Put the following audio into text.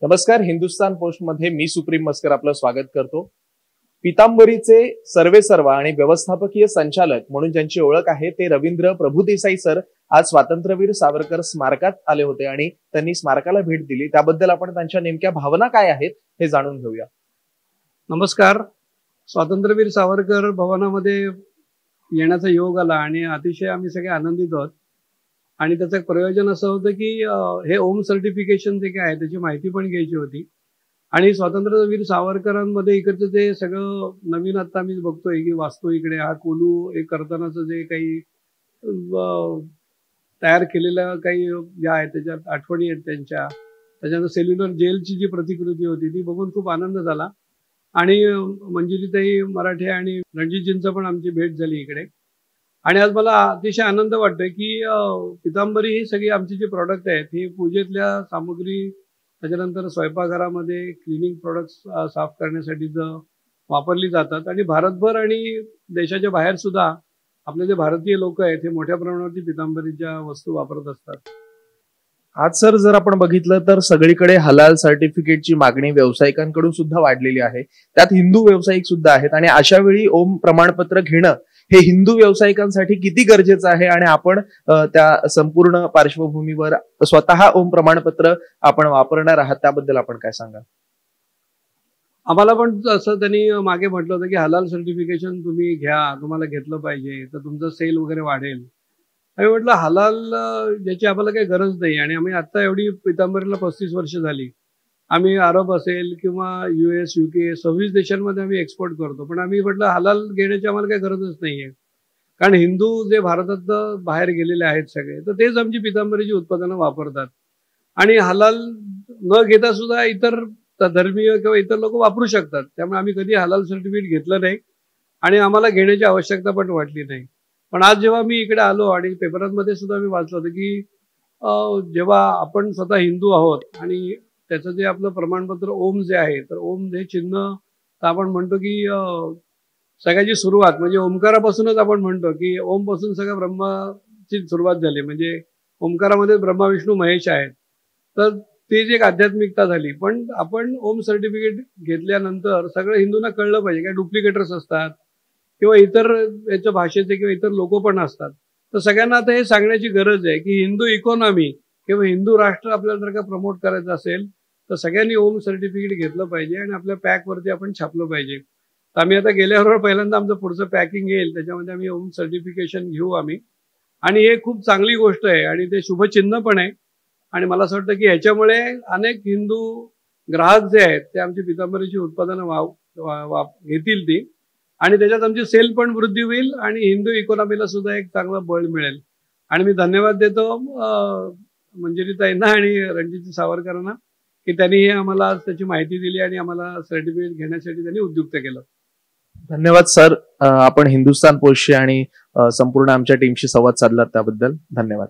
नमस्कार. हिंदुस्तान पोस्ट मध्ये मी सुप्रीम मस्कर आपलं स्वागत करतो. पितांबरीचे सर्वेसर्वा आणि व्यवस्थापकीय संचालक म्हणून ज्यांची ओळख आहे ते रवींद्र प्रभुदेसाई सर आज स्वातंत्र्यवीर सावरकर स्मारकात आले होते आणि त्यांनी स्मारकाला भेट दिली. त्याबद्दल आपण त्यांच्या नेमक्या भावना काय आहेत हे जाणून घेऊया. नमस्कार. स्वातंत्र्यवीर सावरकर भवनामध्ये येण्याचा योग आला आणि अतिशय आम्ही सगळे आनंदित आहोत. आणि त्याचं प्रयोजन असं होतं की हे ओम सर्टिफिकेशन जे काय आहे त्याची माहिती पण घ्यायची होती. आणि स्वातंत्र्यवीर सावरकरांमध्ये इकडचं ते सगळं नवीन आता आम्ही बघतोय की वास्तू इकडे हा कोलू हे करतानाचं जे काही तयार केलेलं काही ज्या आहेत त्याच्यात आठवणी आहेत त्यांच्या. त्याच्यानंतर सेल्युलर जेलची जी प्रतिकृती होती ती बघून खूप आनंद झाला. आणि मंजिरीताई मराठे आणि रणजितजींचं पण आमची भेट झाली इकडे. आणि आज मला अतिशय आनंद वाटतोय की पितांबरी ही सगळी आमची जी प्रॉडक्ट आहेत ही पूजेतल्या सामग्री, त्याच्यानंतर स्वयंपाकघरामध्ये क्लिनिंग प्रोडक्ट्स साफ करण्यासाठी वापरली जातात. आणि भारतभर आणि देशाच्या बाहेर सुद्धा आपले जे भारतीय लोक आहेत हे मोठ्या प्रमाणावरती पितांबरीच्या वस्तू वापरत असतात. आज सर जर आपण बघितलं तर सगळीकडे हलाल सर्टिफिकेटची मागणी व्यावसायिकांकडून सुद्धा वाढलेली आहे. त्यात हिंदू व्यावसायिक सुद्धा आहेत आणि अशा वेळी ओम प्रमाणपत्र घेणं हे हिंदू व्यावसायिकांसाठी किती गरजेचं आहे आणि आपण त्या संपूर्ण पार्श्वभूमीवर स्वतः ओम प्रमाणपत्र आपण वापरणार आहात त्याबद्दल आपण काय सांगाल? आम्हाला पण असं त्यांनी मागे म्हटलं होतं की हलाल सर्टिफिकेशन तुम्ही घ्या, तुम्हाला घेतलं पाहिजे तर तुमचं सेल वगैरे वाढेल. आम्ही म्हटलं हलाल ज्याची आम्हाला काही गरज नाही. आणि आम्ही आता एवढी पितांबरीला 35 वर्ष झाली. आम्ही अरब असेल किंवा US, UK 26 देशांमध्ये आम्ही एक्सपोर्ट करतो. पण आम्ही म्हटलं हलाल घेण्याची आम्हाला काही गरजच नाहीये. कारण हिंदू जे भारतात बाहेर गेलेले आहेत सगळे तर तेच आमची पितांबरीची उत्पादनं वापरतात. आणि हलाल न घेता सुद्धा इतर धर्मीय किंवा इतर लोक वापरू शकतात. त्यामुळे आम्ही कधी हलाल सर्टिफिकेट घेतलं नाही आणि आम्हाला घेण्याची आवश्यकता पण वाटली नाही. पण आज जेव्हा मी इकडे आलो आणि पेपरांमध्ये सुद्धा मी वाचलं होतं की जेव्हा आपण स्वतः हिंदू आहोत आणि त्याचं जे आपलं प्रमाणपत्र ओम जे आहे तर ओम हे चिन्ह तर आपण म्हणतो की सगळ्याची सुरुवात म्हणजे ओमकारापासूनच आपण म्हणतो की ओम पासून सगळ्या ब्रह्माची सुरुवात झाली. म्हणजे ओमकारामध्ये ब्रह्मा विष्णू महेश आहेत. तर ती जी एक आध्यात्मिकता झाली. पण आपण ओम सर्टिफिकेट घेतल्यानंतर सगळं हिंदूंना कळलं पाहिजे. काही डुप्लिकेटर्स असतात किंवा इतर याच्या भाषेचे किंवा इतर लोक पण असतात. तर सगळ्यांना आता हे सांगण्याची गरज आहे की हिंदू इकॉनॉमी किंवा हिंदू राष्ट्र आपल्याला जर का प्रमोट करायचं असेल तर सगळ्यांनी ओम सर्टिफिकेट घेतलं पाहिजे आणि आपल्या पॅकवरती आपण छापलं पाहिजे. तर आम्ही आता गेल्याबरोबर पहिल्यांदा आमचं पुढचं पॅकिंग येईल त्याच्यामध्ये आम्ही ओम सर्टिफिकेशन घेऊ आम्ही. आणि हे खूप चांगली गोष्ट आहे आणि ते शुभचिन्ह पण आहे. आणि मला असं वाटतं की ह्याच्यामुळे अनेक हिंदू ग्राहक जे आहेत ते आमची पितांबरीची उत्पादनं घेतील ती. आणि त्याच्यात आमची सेल पण वृद्धी होईल आणि हिंदू इकॉनॉमीला सुद्धा एक चांगलं बळ मिळेल. आणि मी धन्यवाद देतो मंजिरीताईंना आणि रणजित सावरकरांना की त्यांनी आम्हाला त्याची माहिती दिली आणि आम्हाला सर्टिफिकेट घेण्यासाठी त्यांनी उद्युक्त केलं. धन्यवाद सर. आपण हिंदुस्तान पोस्टशी आणि संपूर्ण आमच्या टीमशी संवाद साधला त्याबद्दल धन्यवाद.